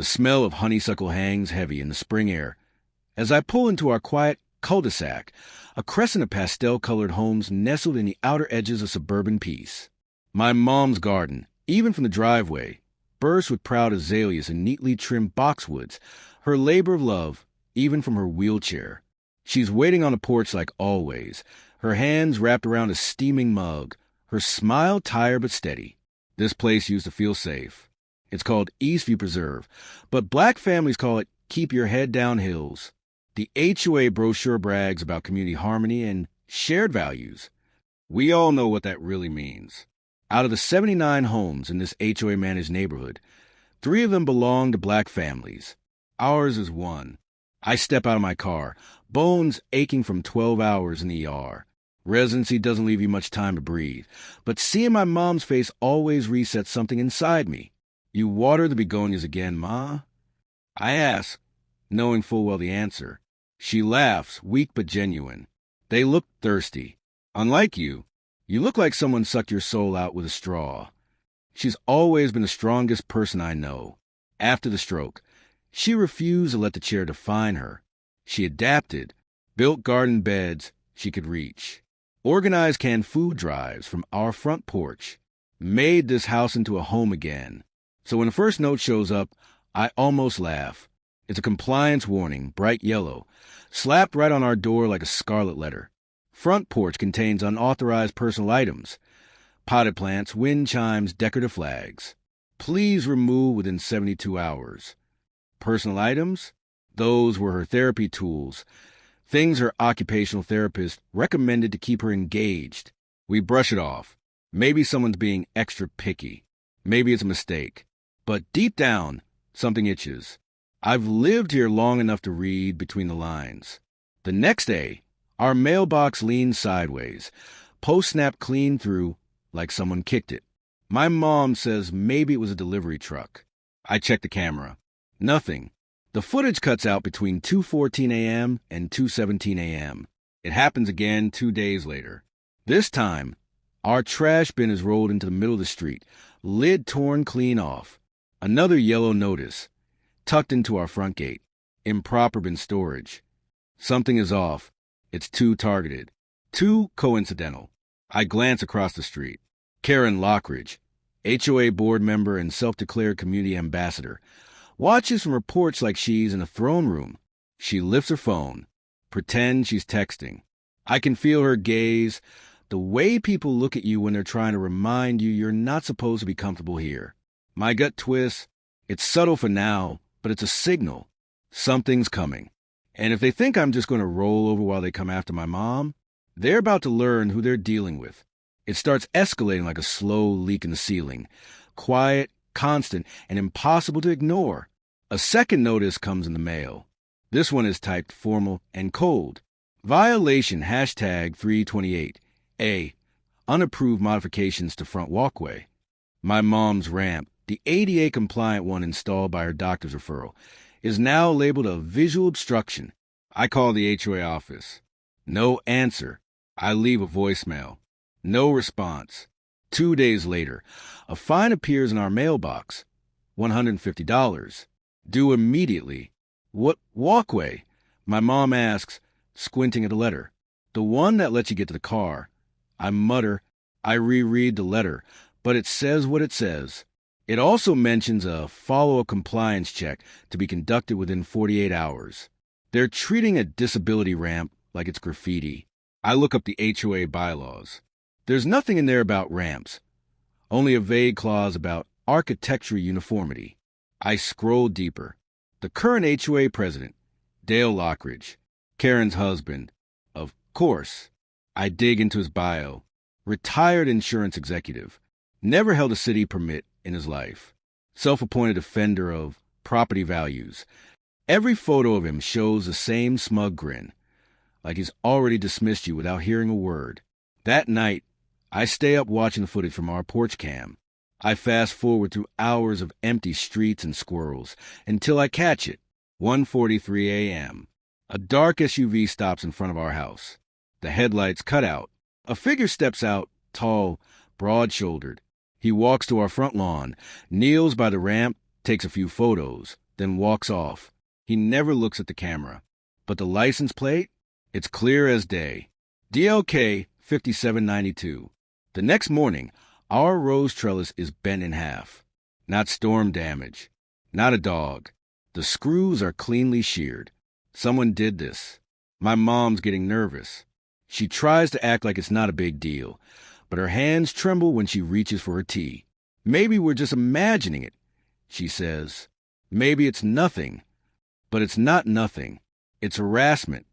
The smell of honeysuckle hangs heavy in the spring air. As I pull into our quiet cul-de-sac, a crescent of pastel-colored homes nestled in the outer edges of suburban peace. My mom's garden, even from the driveway, bursts with proud azaleas and neatly trimmed boxwoods, her labor of love, even from her wheelchair. She's waiting on the porch like always, her hands wrapped around a steaming mug, her smile tired but steady. This place used to feel safe. It's called Eastview Preserve, but black families call it Keep Your Head Down Hills. The HOA brochure brags about community harmony and shared values. We all know what that really means. Out of the 79 homes in this HOA-managed neighborhood, 3 of them belong to black families. Ours is one. I step out of my car, bones aching from 12 hours in the ER. Residency doesn't leave you much time to breathe, but seeing my mom's face always resets something inside me. You water the begonias again, Ma? I ask, knowing full well the answer. She laughs, weak but genuine. They look thirsty. Unlike you, you look like someone sucked your soul out with a straw. She's always been the strongest person I know. After the stroke, she refused to let the chair define her. She adapted, built garden beds she could reach, organized canned food drives from our front porch, made this house into a home again. So when the first note shows up, I almost laugh. It's a compliance warning, bright yellow, slapped right on our door like a scarlet letter. Front porch contains unauthorized personal items, potted plants, wind chimes, decorative flags. Please remove within 72 hours. Personal items? Those were her therapy tools, things her occupational therapist recommended to keep her engaged. We brush it off. Maybe someone's being extra picky. Maybe it's a mistake. But deep down, something itches. I've lived here long enough to read between the lines. The next day, our mailbox leans sideways, post snapped clean through like someone kicked it. My mom says maybe it was a delivery truck. I check the camera. Nothing. The footage cuts out between 2:14 a.m. and 2:17 a.m. It happens again 2 days later. This time, our trash bin is rolled into the middle of the street, lid torn clean off. Another yellow notice, tucked into our front gate. Improper bin storage. Something is off. It's too targeted. Too coincidental. I glance across the street. Karan Lockridge, HOA board member and self-declared community ambassador, watches from her porch like she's in a throne room. She lifts her phone, pretends she's texting. I can feel her gaze, the way people look at you when they're trying to remind you you're not supposed to be comfortable here. My gut twists. It's subtle for now, but it's a signal. Something's coming. And if they think I'm just going to roll over while they come after my mom, they're about to learn who they're dealing with. It starts escalating like a slow leak in the ceiling. Quiet, constant, and impossible to ignore. A second notice comes in the mail. This one is typed formal and cold. Violation #328. A. Unapproved modifications to front walkway. My mom's ramp, the ADA-compliant one installed by her doctor's referral, is now labeled a visual obstruction. I call the HOA office. No answer. I leave a voicemail. No response. 2 days later, a fine appears in our mailbox. $150. Due immediately. What walkway? My mom asks, squinting at the letter. The one that lets you get to the car. I mutter. I reread the letter, but it says what it says. It also mentions a follow-up compliance check to be conducted within 48 hours. They're treating a disability ramp like it's graffiti. I look up the HOA bylaws. There's nothing in there about ramps, only a vague clause about architectural uniformity. I scroll deeper. The current HOA president, Dale Lockridge, Karen's husband. Of course. I dig into his bio. Retired insurance executive. Never held a city permit in his life. Self-appointed defender of property values. Every photo of him shows the same smug grin, like he's already dismissed you without hearing a word. That night, I stay up watching the footage from our porch cam. I fast forward through hours of empty streets and squirrels until I catch it. 1:43 a.m. A dark SUV stops in front of our house. The headlights cut out. A figure steps out, tall, broad-shouldered. He walks to our front lawn, kneels by the ramp, takes a few photos, then walks off. He never looks at the camera. But the license plate? It's clear as day. DLK 5792. The next morning, our rose trellis is bent in half. Not storm damage. Not a dog. The screws are cleanly sheared. Someone did this. My mom's getting nervous. She tries to act like it's not a big deal, but her hands tremble when she reaches for her tea. Maybe we're just imagining it, she says. Maybe it's nothing. But it's not nothing. It's harassment,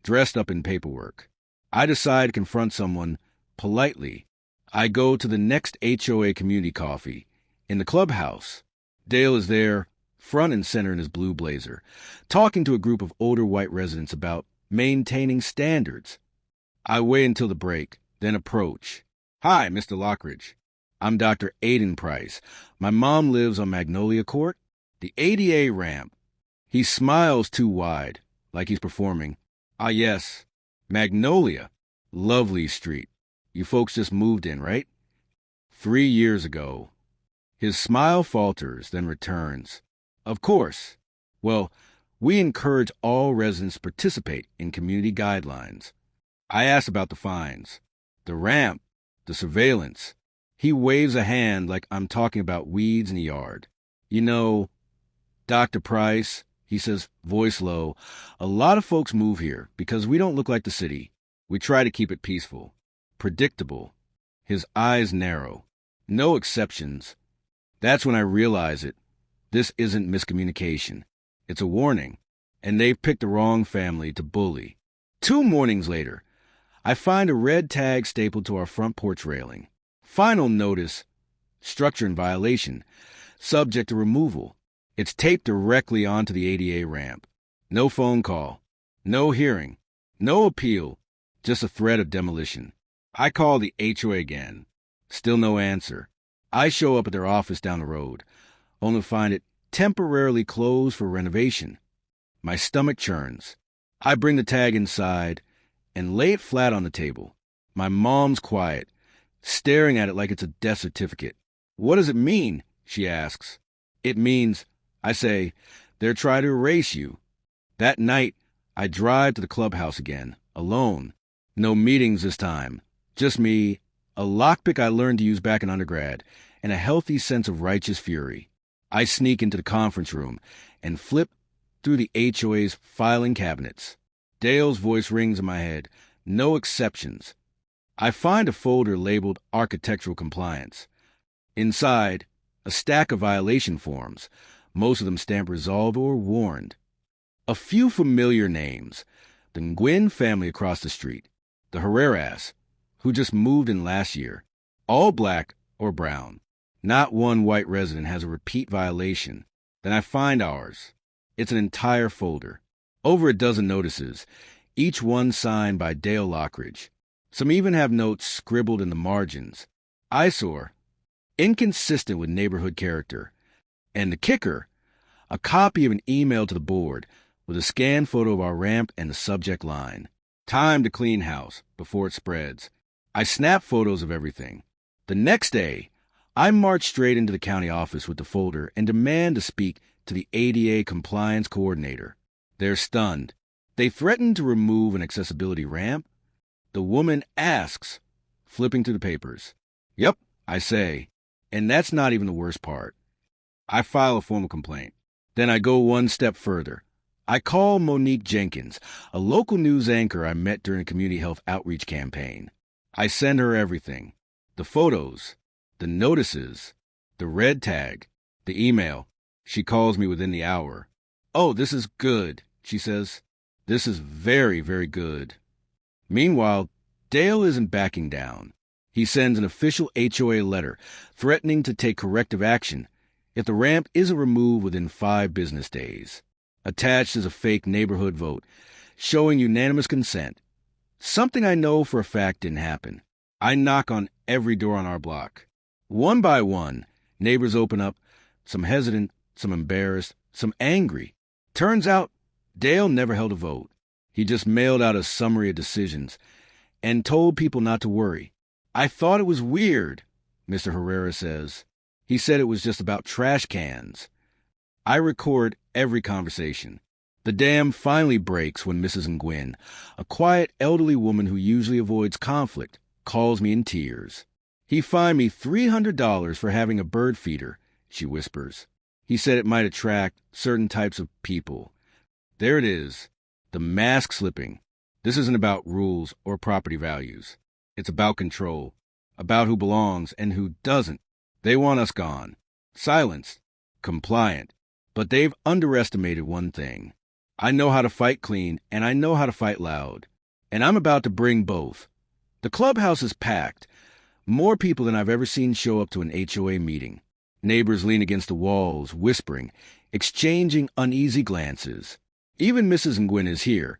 dressed up in paperwork. I decide to confront someone politely. I go to the next HOA community coffee in the clubhouse. Dale is there, front and center in his blue blazer, talking to a group of older white residents about maintaining standards. I wait until the break, then approach. Hi, Mr. Lockridge. I'm Dr. Aiden Price. My mom lives on Magnolia Court, the ADA ramp. He smiles too wide, like he's performing. Ah, yes, Magnolia. Lovely street. You folks just moved in, right? 3 years ago. His smile falters, then returns. Of course. Well, we encourage all residents to participate in community guidelines. I ask about the fines, the ramp, the surveillance. He waves a hand like I'm talking about weeds in the yard. You know, Dr. Price, he says, voice low, a lot of folks move here because we don't look like the city. We try to keep it peaceful, predictable. His eyes narrow. No exceptions. That's when I realize it. This isn't miscommunication. It's a warning. And they've picked the wrong family to bully. 2 mornings later, I find a red tag stapled to our front porch railing. Final notice, structure in violation, subject to removal. It's taped directly onto the ADA ramp. No phone call, no hearing, no appeal, just a threat of demolition. I call the HOA again. Still no answer. I show up at their office down the road, only to find it temporarily closed for renovation. My stomach churns. I bring the tag inside and lay it flat on the table. My mom's quiet, staring at it like it's a death certificate. What does it mean? She asks. It means, I say, they're trying to erase you. That night, I drive to the clubhouse again, alone. No meetings this time. Just me, a lockpick I learned to use back in undergrad, and a healthy sense of righteous fury. I sneak into the conference room and flip through the HOA's filing cabinets. Dale's voice rings in my head. No exceptions. I find a folder labeled Architectural Compliance. Inside, a stack of violation forms, most of them stamped resolved or warned. A few familiar names. The Nguyen family across the street. The Harass, who just moved in last year. All black or brown. Not one white resident has a repeat violation. Then I find ours. It's an entire folder. Over a dozen notices, each one signed by Dale Lockridge. Some even have notes scribbled in the margins. Eyesore, inconsistent with neighborhood character. And the kicker, a copy of an email to the board with a scanned photo of our ramp and the subject line. Time to clean house before it spreads. I snap photos of everything. The next day, I march straight into the county office with the folder and demand to speak to the ADA compliance coordinator. They're stunned. They threaten to remove an accessibility ramp. The woman asks, flipping through the papers. Yep, I say. And that's not even the worst part. I file a formal complaint. Then I go one step further. I call Monique Jenkins, a local news anchor I met during a community health outreach campaign. I send her everything. The photos, the notices, the red tag, the email. She calls me within the hour. Oh, this is good, she says. This is very, very good. Meanwhile, Dale isn't backing down. He sends an official HOA letter threatening to take corrective action if the ramp isn't removed within 5 business days. Attached is a fake neighborhood vote showing unanimous consent. Something I know for a fact didn't happen. I knock on every door on our block. One by one, neighbors open up, some hesitant, some embarrassed, some angry. Turns out, Dale never held a vote. He just mailed out a summary of decisions and told people not to worry. I thought it was weird, Mr. Herrera says. He said it was just about trash cans. I record every conversation. The dam finally breaks when Mrs. Nguyen, a quiet elderly woman who usually avoids conflict, calls me in tears. "He fined me $300 for having a bird feeder," she whispers. "He said it might attract certain types of people." There it is, the mask slipping. This isn't about rules or property values. It's about control, about who belongs and who doesn't. They want us gone, silenced, compliant, but they've underestimated one thing. I know how to fight clean, and I know how to fight loud. And I'm about to bring both. The clubhouse is packed. More people than I've ever seen show up to an HOA meeting. Neighbors lean against the walls, whispering, exchanging uneasy glances. Even Mrs. Nguyen is here,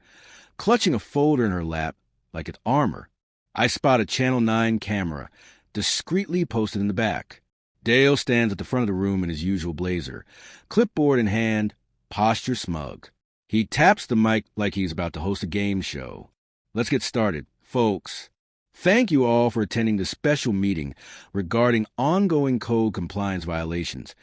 clutching a folder in her lap like it's armor. I spot a Channel 9 camera, discreetly posted in the back. Dale stands at the front of the room in his usual blazer, clipboard in hand, posture smug. He taps the mic like he's about to host a game show. "Let's get started, folks. Thank you all for attending this special meeting regarding ongoing code compliance violations,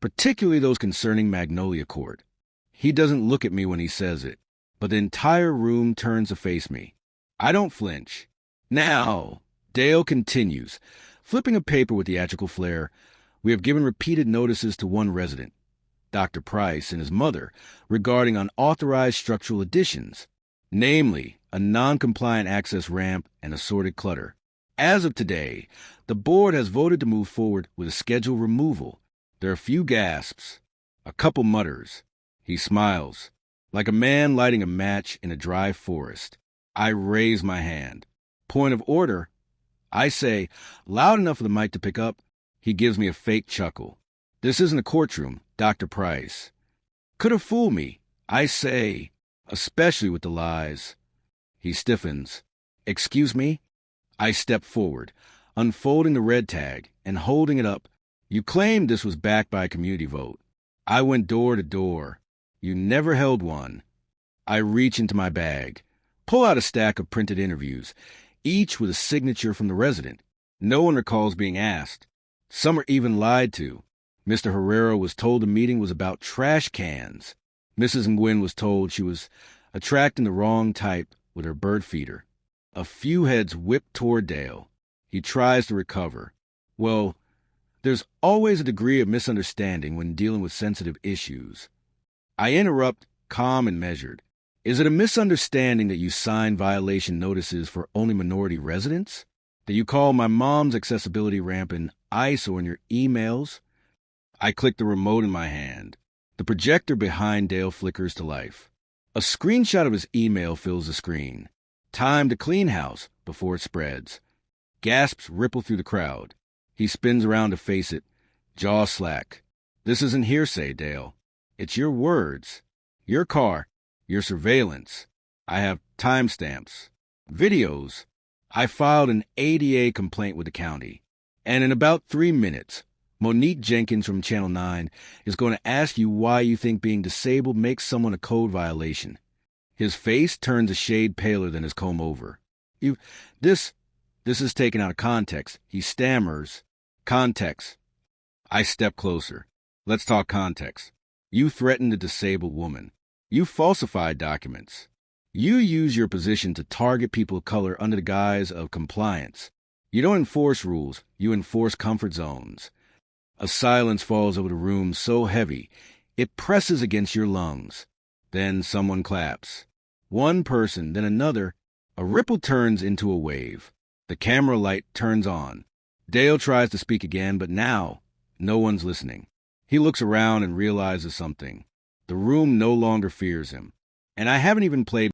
particularly those concerning Magnolia Court." He doesn't look at me when he says it, but the entire room turns to face me. I don't flinch. "Now," Dale continues, flipping a paper with theatrical flair, "we have given repeated notices to one resident, Dr. Price and his mother, regarding unauthorized structural additions, namely a non-compliant access ramp and assorted clutter. As of today, the board has voted to move forward with a scheduled removal. There are a few gasps, a couple mutters. He smiles, like a man lighting a match in a dry forest. I raise my hand. "Point of order," I say, loud enough for the mic to pick up. He gives me a fake chuckle. "This isn't a courtroom, Dr. Price." Could have fooled me, I say, especially with the lies. He stiffens. "Excuse me?" I step forward, unfolding the red tag and holding it up. "You claimed this was backed by a community vote. I went door to door. You never held one." I reach into my bag, pull out a stack of printed interviews, each with a signature from the resident. No one recalls being asked. Some are even lied to. Mr. Herrera was told the meeting was about trash cans. Mrs. Nguyen was told she was attracting the wrong type with her bird feeder. A few heads whip toward Dale. He tries to recover. Well, there's always a degree of misunderstanding when dealing with sensitive issues. I interrupt, calm and measured. "Is it a misunderstanding that you sign violation notices for only minority residents? That you call my mom's accessibility ramp an eyesore in your emails?" I click the remote in my hand. The projector behind Dale flickers to life. A screenshot of his email fills the screen. "Time to clean house before it spreads." Gasps ripple through the crowd. He spins around to face it, jaw slack. "This isn't hearsay, Dale. It's your words. Your car. Your surveillance. I have timestamps. Videos. I filed an ADA complaint with the county. And in about 3 minutes, Monique Jenkins from Channel 9 is going to ask you why you think being disabled makes someone a code violation." His face turns a shade paler than his comb over. This is taken out of context." He stammers. "Context." I step closer. "Let's talk context. You threatened a disabled woman. You falsified documents. You use your position to target people of color under the guise of compliance. You don't enforce rules. You enforce comfort zones." A silence falls over the room so heavy, it presses against your lungs. Then someone claps. One person, then another. A ripple turns into a wave. The camera light turns on. Dale tries to speak again, but now no one's listening. He looks around and realizes something. The room no longer fears him. And I haven't even played